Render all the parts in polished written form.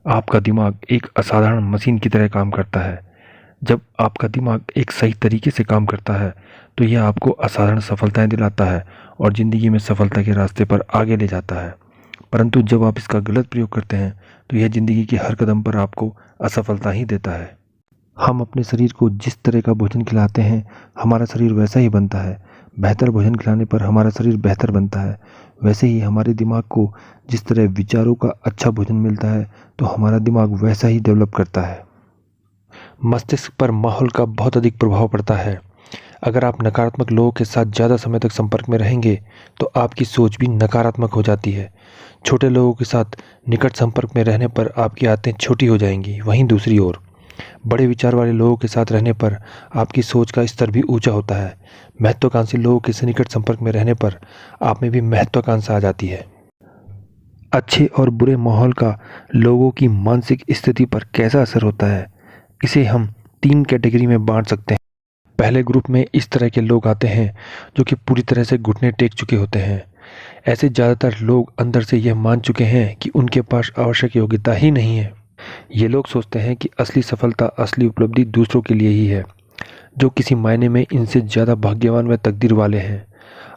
आपका दिमाग एक असाधारण मशीन की तरह काम करता है। जब आपका दिमाग एक सही तरीके से काम करता है तो यह आपको असाधारण सफलताएं दिलाता है और ज़िंदगी में सफलता के रास्ते पर आगे ले जाता है। परंतु जब आप इसका गलत प्रयोग करते हैं तो यह ज़िंदगी के हर कदम पर आपको असफलता ही देता है। हम अपने शरीर को जिस तरह का भोजन खिलाते हैं हमारा शरीर वैसा ही बनता है। बेहतर भोजन खिलाने पर हमारा शरीर बेहतर बनता है। वैसे ही हमारे दिमाग को जिस तरह विचारों का अच्छा भोजन मिलता है तो हमारा दिमाग वैसा ही डेवलप करता है। मस्तिष्क पर माहौल का बहुत अधिक प्रभाव पड़ता है। अगर आप नकारात्मक लोगों के साथ ज़्यादा समय तक संपर्क में रहेंगे तो आपकी सोच भी नकारात्मक हो जाती है। छोटे लोगों के साथ निकट संपर्क में रहने पर आपकी आदतें छोटी हो जाएंगी। वहीं दूसरी ओर बड़े विचार वाले लोगों के साथ रहने पर आपकी सोच का स्तर भी ऊंचा होता है। महत्वाकांक्षी लोगों के निकट संपर्क में रहने पर आप में भी महत्वाकांक्षा आ जाती है। अच्छे और बुरे माहौल का लोगों की मानसिक स्थिति पर कैसा असर होता है, इसे हम 3 कैटेगरी में बांट सकते हैं। पहले ग्रुप में इस तरह के लोग आते हैं जो कि पूरी तरह से घुटने टेक चुके होते हैं। ऐसे ज़्यादातर लोग अंदर से यह मान चुके हैं कि उनके पास आवश्यक योग्यता ही नहीं है। ये लोग सोचते हैं कि असली सफलता, असली उपलब्धि दूसरों के लिए ही है, जो किसी मायने में इनसे ज़्यादा भाग्यवान व तकदीर वाले हैं।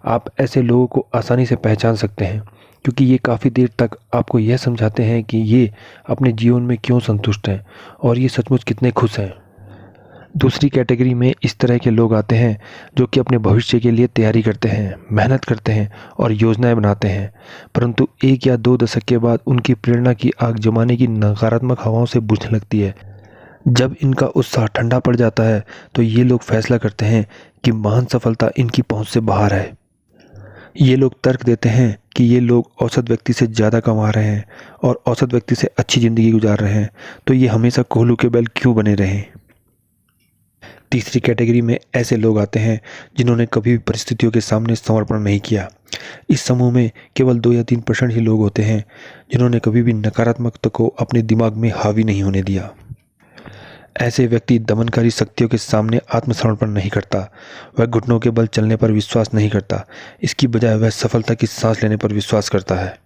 आप ऐसे लोगों को आसानी से पहचान सकते हैं क्योंकि ये काफ़ी देर तक आपको यह समझाते हैं कि ये अपने जीवन में क्यों संतुष्ट हैं और ये सचमुच कितने खुश हैं। दूसरी कैटेगरी में इस तरह के लोग आते हैं जो कि अपने भविष्य के लिए तैयारी करते हैं, मेहनत करते हैं और योजनाएं बनाते हैं, परंतु 1 या 2 दशक के बाद उनकी प्रेरणा की आग जमाने की नकारात्मक हवाओं से बुझने लगती है। जब इनका उत्साह ठंडा पड़ जाता है तो ये लोग फैसला करते हैं कि महान सफलता इनकी पहुंच से बाहर है। ये लोग तर्क देते हैं कि ये लोग औसत व्यक्ति से ज़्यादा कमा रहे हैं और औसत व्यक्ति से अच्छी ज़िंदगी गुजार रहे हैं, तो ये हमेशा कोल्हू के बैल क्यों बने रहें। तीसरी कैटेगरी में ऐसे लोग आते हैं जिन्होंने कभी भी परिस्थितियों के सामने समर्पण नहीं किया। इस समूह में केवल 2 या 3% ही लोग होते हैं जिन्होंने कभी भी नकारात्मकता को अपने दिमाग में हावी नहीं होने दिया। ऐसे व्यक्ति दमनकारी शक्तियों के सामने आत्मसमर्पण नहीं करता। वह घुटनों के बल चलने पर विश्वास नहीं करता, इसकी बजाय वह सफलता की सांस लेने पर विश्वास करता है।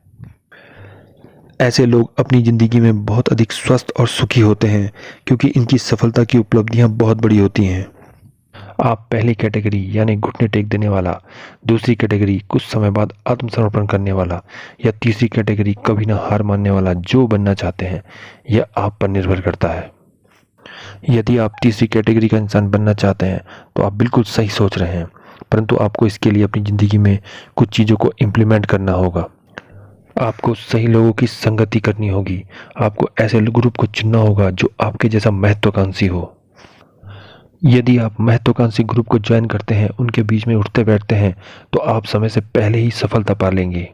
ऐसे लोग अपनी ज़िंदगी में बहुत अधिक स्वस्थ और सुखी होते हैं क्योंकि इनकी सफलता की उपलब्धियां बहुत बड़ी होती हैं। आप पहली कैटेगरी यानी घुटने टेक देने वाला, दूसरी कैटेगरी कुछ समय बाद आत्मसमर्पण करने वाला या तीसरी कैटेगरी कभी ना हार मानने वाला जो बनना चाहते हैं, यह आप पर निर्भर करता है। यदि आप तीसरी कैटेगरी का इंसान बनना चाहते हैं तो आप बिल्कुल सही सोच रहे हैं, परंतु आपको इसके लिए अपनी ज़िंदगी में कुछ चीज़ों को इम्प्लीमेंट करना होगा। आपको सही लोगों की संगति करनी होगी। आपको ऐसे ग्रुप को चुनना होगा जो आपके जैसा महत्वाकांक्षी हो। यदि आप महत्वाकांक्षी ग्रुप को ज्वाइन करते हैं, उनके बीच में उठते बैठते हैं, तो आप समय से पहले ही सफलता पा लेंगे।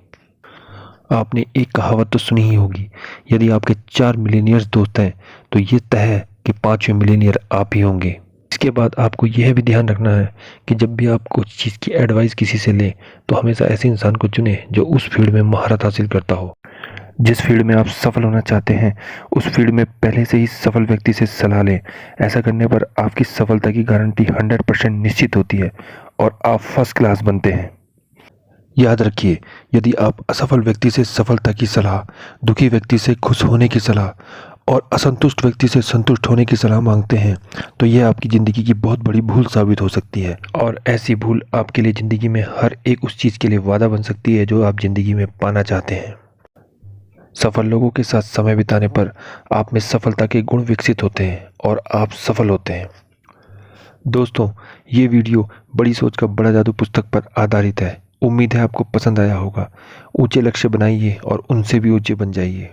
आपने एक कहावत तो सुनी ही होगी, यदि आपके 4 मिलीनियर्स दोस्त हैं तो ये तय है कि 5वें मिलीनियर आप ही होंगे। इसके बाद आपको यह भी ध्यान रखना है कि जब भी आप कुछ चीज़ की एडवाइस किसी से लें तो हमेशा ऐसे इंसान को चुनें जो उस फील्ड में महारत हासिल करता हो। जिस फील्ड में आप सफल होना चाहते हैं उस फील्ड में पहले से ही सफल व्यक्ति से सलाह लें। ऐसा करने पर आपकी सफलता की गारंटी 100% निश्चित होती है और आप फर्स्ट क्लास बनते हैं। याद रखिए, यदि आप असफल व्यक्ति से सफलता की सलाह, दुखी व्यक्ति से खुश होने की सलाह और असंतुष्ट व्यक्ति से संतुष्ट होने की सलाह मांगते हैं तो यह आपकी ज़िंदगी की बहुत बड़ी भूल साबित हो सकती है और ऐसी भूल आपके लिए ज़िंदगी में हर एक उस चीज़ के लिए वादा बन सकती है जो आप ज़िंदगी में पाना चाहते हैं। सफल लोगों के साथ समय बिताने पर आप में सफलता के गुण विकसित होते हैं और आप सफल होते हैं। दोस्तों, ये वीडियो बड़ी सोच का बड़ा जादू पुस्तक पर आधारित है। उम्मीद है आपको पसंद आया होगा। ऊंचे लक्ष्य बनाइए और उनसे भी ऊंचे बन जाइए।